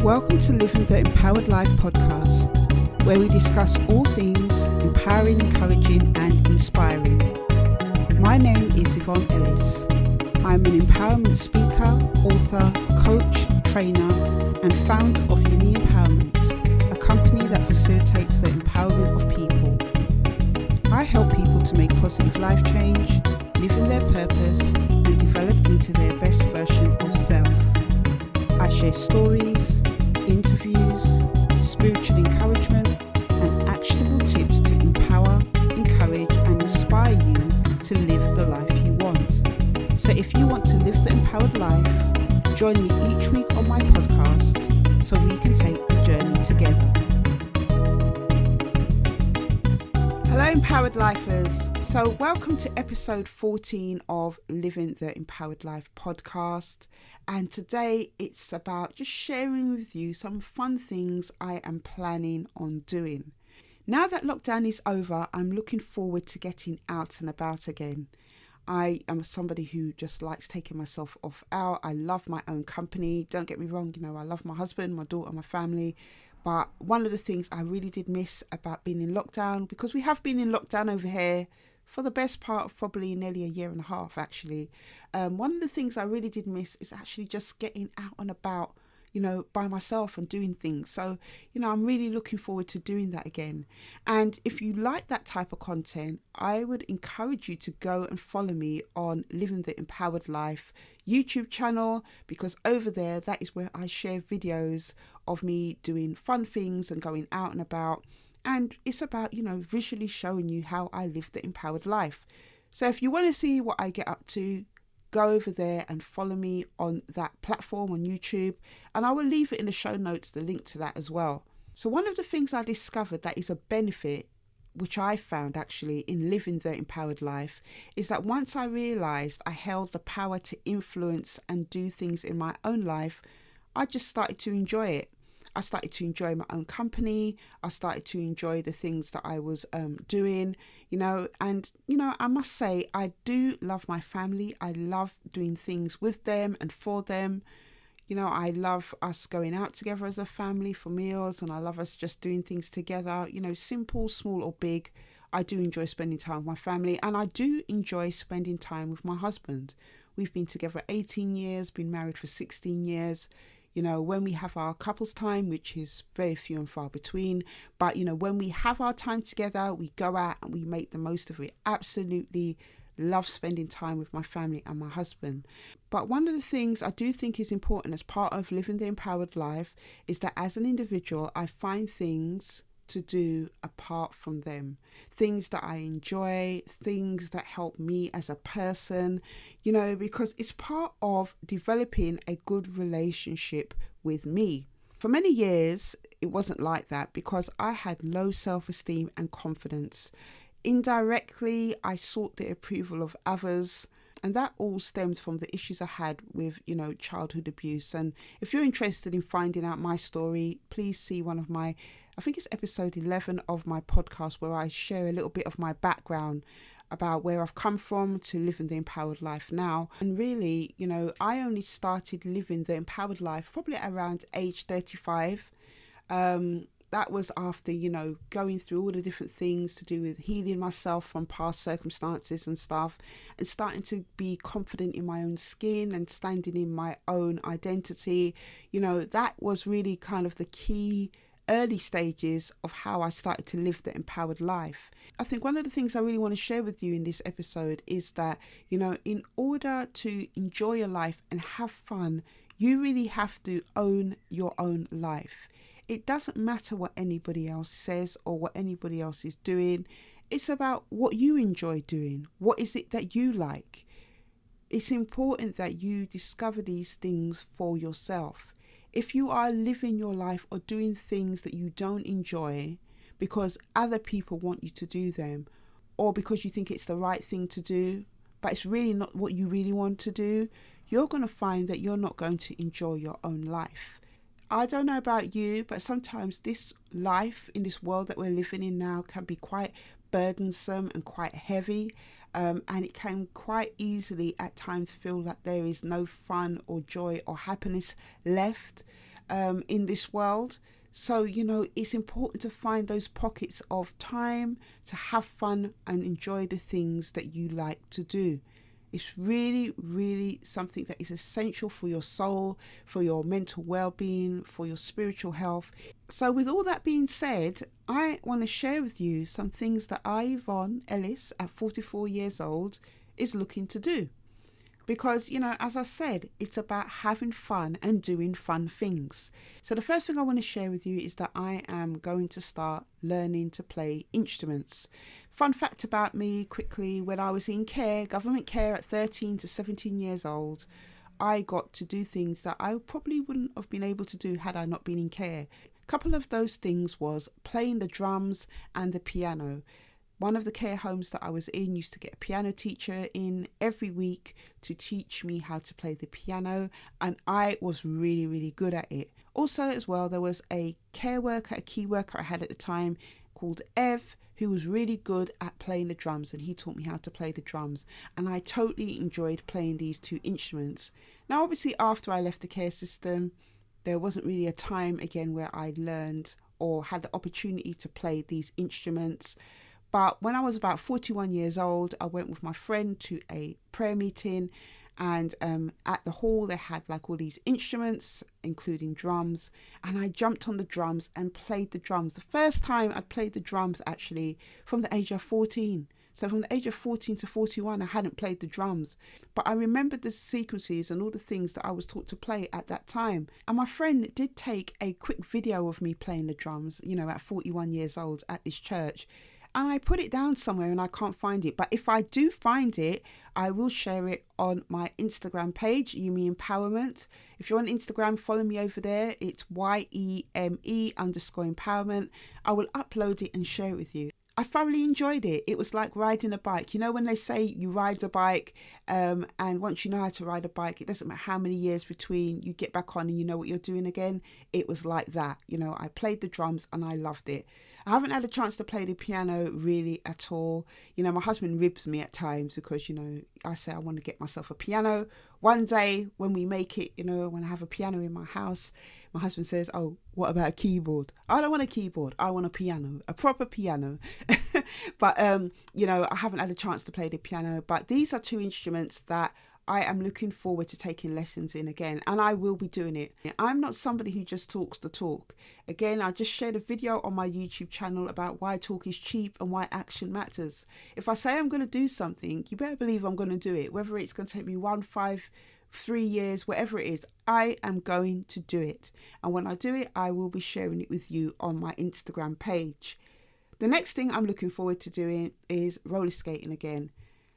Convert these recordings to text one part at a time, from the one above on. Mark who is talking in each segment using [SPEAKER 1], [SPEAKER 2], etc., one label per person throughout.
[SPEAKER 1] Welcome to Living the Empowered Life podcast, where we discuss all things empowering, encouraging and inspiring. My name is Yvonne Ellis. I'm an empowerment speaker, author, coach, trainer and founder of Yumi Empowerment, a company that facilitates the empowerment of people. I help people to make positive life change, live in their purpose and develop into their best version of self. I share stories, interviews, spiritual encouragement and actionable tips to empower, encourage and inspire you to live the life you want. So if you want to live the empowered life, join me each week on my podcast so we can take the journey together. Hello Empowered Lifers. So welcome to episode 14 of Living the Empowered Life podcast. And today it's about just sharing with you some fun things I am planning on doing. Now that lockdown is over, I'm looking forward to getting out and about again. I am somebody who just likes taking myself off out. I love my own company. Don't get me wrong, I love my husband, my daughter, my family. But one of the things I really did miss about being in lockdown, because we have been in lockdown over here for the best part of probably nearly a year and a half, actually. One of the things I really did miss is actually just getting out and about, by myself and doing things. So, I'm really looking forward to doing that again. And if you like that type of content, I would encourage you to go and follow me on Living the Empowered Life YouTube channel, because over there, that is where I share videos of me doing fun things and going out and about. And it's about, visually showing you how I live the empowered life. So if you want to see what I get up to, go over there and follow me on that platform on YouTube. And I will leave it in the show notes, the link to that as well. So one of the things I discovered that is a benefit, which I found actually in living the empowered life, is that once I realized I held the power to influence and do things in my own life, I just started to enjoy it. I started to enjoy my own company. I started to enjoy the things that I was doing, I must say, I do love my family. I love doing things with them and for them. I love us going out together as a family for meals, and I love us just doing things together, simple, small or big. I do enjoy spending time with my family, and I do enjoy spending time with my husband. We've been together 18 years, been married for 16 years. When we have our couples time, which is very few and far between, but, when we have our time together, we go out and we make the most of it. Absolutely love spending time with my family and my husband. But one of the things I do think is important as part of living the empowered life is that as an individual, I find things to do apart from them, things that I enjoy, things that help me as a person, because it's part of developing a good relationship with me. For many years, it wasn't like that because I had low self-esteem and confidence. Indirectly, I sought the approval of others. And that all stemmed from the issues I had with, childhood abuse. And if you're interested in finding out my story, please see one of my, I think it's episode 11 of my podcast, where I share a little bit of my background about where I've come from to living the empowered life now. And really, I only started living the empowered life probably around age 35. That was after, going through all the different things to do with healing myself from past circumstances and stuff, and starting to be confident in my own skin and standing in my own identity. That was really kind of the key early stages of how I started to live the empowered life. I think one of the things I really want to share with you in this episode is that, in order to enjoy your life and have fun, you really have to own your own life. It doesn't matter what anybody else says or what anybody else is doing. It's about what you enjoy doing. What is it that you like? It's important that you discover these things for yourself. If you are living your life or doing things that you don't enjoy because other people want you to do them, or because you think it's the right thing to do, but it's really not what you really want to do, you're going to find that you're not going to enjoy your own life. I don't know about you, but sometimes this life in this world that we're living in now can be quite burdensome and quite heavy. And it can quite easily at times feel like there is no fun or joy or happiness left. in this world. So, it's important to find those pockets of time to have fun and enjoy the things that you like to do. It's really, really something that is essential for your soul, for your mental well-being, for your spiritual health. So with all that being said, I want to share with you some things that Yvonne Ellis, at 44 years old, is looking to do. Because, as I said, it's about having fun and doing fun things. So the first thing I want to share with you is that I am going to start learning to play instruments. Fun fact about me quickly, when I was in care, government care at 13 to 17 years old, I got to do things that I probably wouldn't have been able to do had I not been in care. A couple of those things was playing the drums and the piano. One of the care homes that I was in used to get a piano teacher in every week to teach me how to play the piano, and I was really, really good at it. Also as well, there was a care worker, a key worker I had at the time called Ev, who was really good at playing the drums, and he taught me how to play the drums, and I totally enjoyed playing these two instruments. Now obviously after I left the care system, there wasn't really a time again where I learned or had the opportunity to play these instruments. But when I was about 41 years old, I went with my friend to a prayer meeting, and at the hall they had like all these instruments, including drums, and I jumped on the drums and played the drums. The first time I'd played the drums actually from the age of 14. So from the age of 14 to 41, I hadn't played the drums, but I remembered the sequences and all the things that I was taught to play at that time. And my friend did take a quick video of me playing the drums, at 41 years old at this church. And I put it down somewhere and I can't find it. But if I do find it, I will share it on my Instagram page, Yumi Empowerment. If you're on Instagram, follow me over there. It's YEME_empowerment. I will upload it and share it with you. I thoroughly enjoyed it. It was like riding a bike. When they say you ride a bike, and once you know how to ride a bike, it doesn't matter how many years between you get back on and you know what you're doing again. It was like that. I played the drums and I loved it. I haven't had a chance to play the piano really at all. My husband ribs me at times because, I say I want to get myself a piano. One day when we make it, when I have a piano in my house, my husband says, "Oh, what about a keyboard?" I don't want a keyboard. I want a piano, a proper piano. But, I haven't had a chance to play the piano. But these are two instruments that I am looking forward to taking lessons in again, and I will be doing it. I'm not somebody who just talks the talk. Again, I just shared a video on my YouTube channel about why talk is cheap and why action matters. If I say I'm going to do something, you better believe I'm going to do it. Whether it's going to take me 1, 5, 3 years, whatever it is, I am going to do it. And when I do it, I will be sharing it with you on my Instagram page. The next thing I'm looking forward to doing is roller skating again.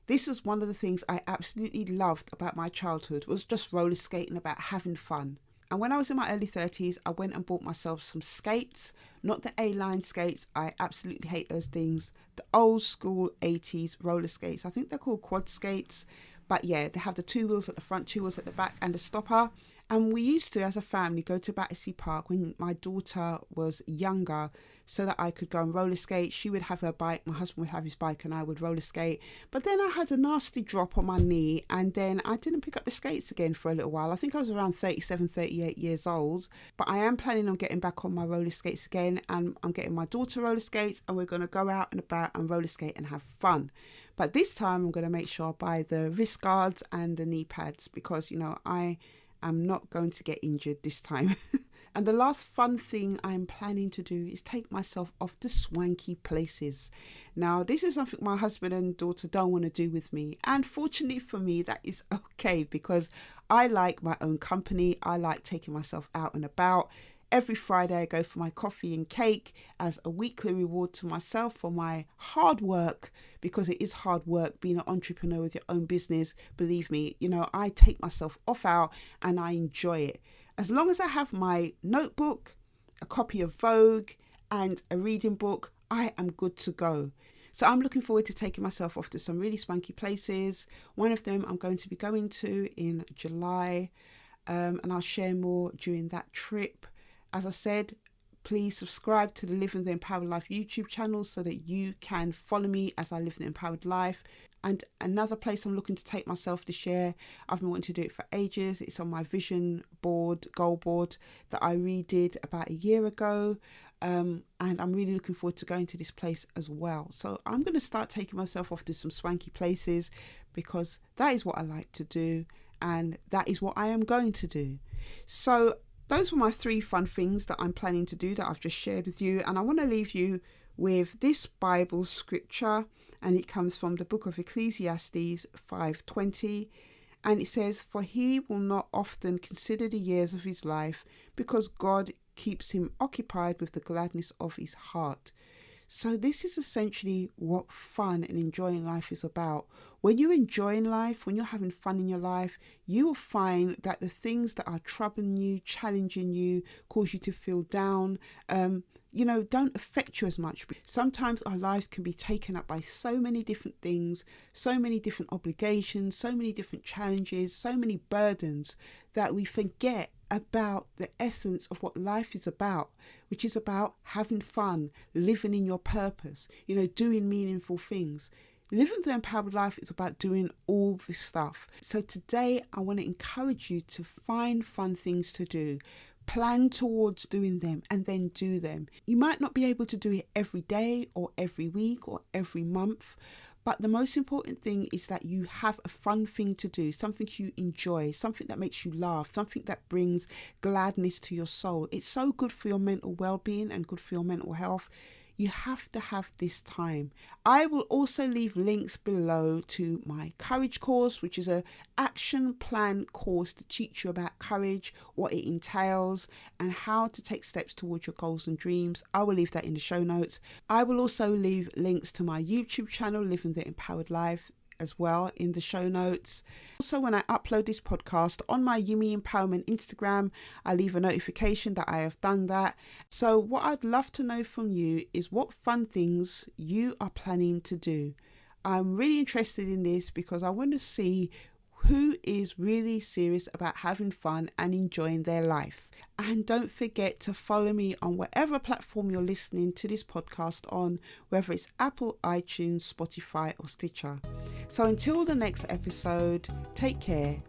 [SPEAKER 1] This is one of the things I absolutely loved about my childhood, was just roller skating, about having fun. And when I was in my early 30s, I went and bought myself some skates, not the A-line skates. I absolutely hate those things. The old school 80s roller skates. I think they're called quad skates. But yeah, they have the 2 wheels at the front, 2 wheels at the back, and a stopper. And we used to, as a family, go to Battersea Park when my daughter was younger so that I could go and roller skate. She would have her bike, my husband would have his bike, and I would roller skate. But then I had a nasty drop on my knee, and then I didn't pick up the skates again for a little while. I think I was around 37, 38 years old. But I am planning on getting back on my roller skates again, and I'm getting my daughter roller skates, and we're going to go out and about and roller skate and have fun. But this time I'm going to make sure I buy the wrist guards and the knee pads because, I am not going to get injured this time. And the last fun thing I'm planning to do is take myself off to swanky places. Now, this is something my husband and daughter don't want to do with me. And fortunately for me, that is okay because I like my own company. I like taking myself out and about. Every Friday I go for my coffee and cake as a weekly reward to myself for my hard work, because it is hard work being an entrepreneur with your own business. Believe me, I take myself off out and I enjoy it. As long as I have my notebook, a copy of Vogue and a reading book, I am good to go. So I'm looking forward to taking myself off to some really swanky places. One of them I'm going to be going to in July, and I'll share more during that trip. As I said, please subscribe to the Living the Empowered Life YouTube channel so that you can follow me as I live the empowered life. And another place I'm looking to take myself this year, I've been wanting to do it for ages. It's on my vision board, goal board that I redid about a year ago. And I'm really looking forward to going to this place as well. So I'm going to start taking myself off to some swanky places because that is what I like to do. And that is what I am going to do. So those were my 3 fun things that I'm planning to do that I've just shared with you. And I want to leave you with this Bible scripture, and it comes from the book of Ecclesiastes 5:20, and it says, "For he will not often consider the years of his life, because God keeps him occupied with the gladness of his heart." So this is essentially what fun and enjoying life is about. When you're enjoying life, when you're having fun in your life, you will find that the things that are troubling you, challenging you, cause you to feel down, don't affect you as much. Sometimes our lives can be taken up by so many different things, so many different obligations, so many different challenges, so many burdens that we forget about the essence of what life is about, which is about having fun, living in your purpose, doing meaningful things. Living the empowered life is about doing all this stuff. So today I want to encourage you to find fun things to do. Plan towards doing them and then do them. You might not be able to do it every day or every week or every month, but the most important thing is that you have a fun thing to do, something you enjoy, something that makes you laugh, something that brings gladness to your soul. It's so good for your mental well-being and good for your mental health. You have to have this time. I will also leave links below to my courage course, which is an action plan course to teach you about courage, what it entails, and how to take steps towards your goals and dreams. I will leave that in the show notes. I will also leave links to my YouTube channel, Living the Empowered Life, as well in the show notes. Also, when I upload this podcast on my Yumi Empowerment Instagram, I leave a notification that I have done that. So what I'd love to know from you is what fun things you are planning to do. I'm really interested in this because I want to see who is really serious about having fun and enjoying their life. And don't forget to follow me on whatever platform you're listening to this podcast on, whether it's Apple, iTunes, Spotify or Stitcher. So until the next episode, take care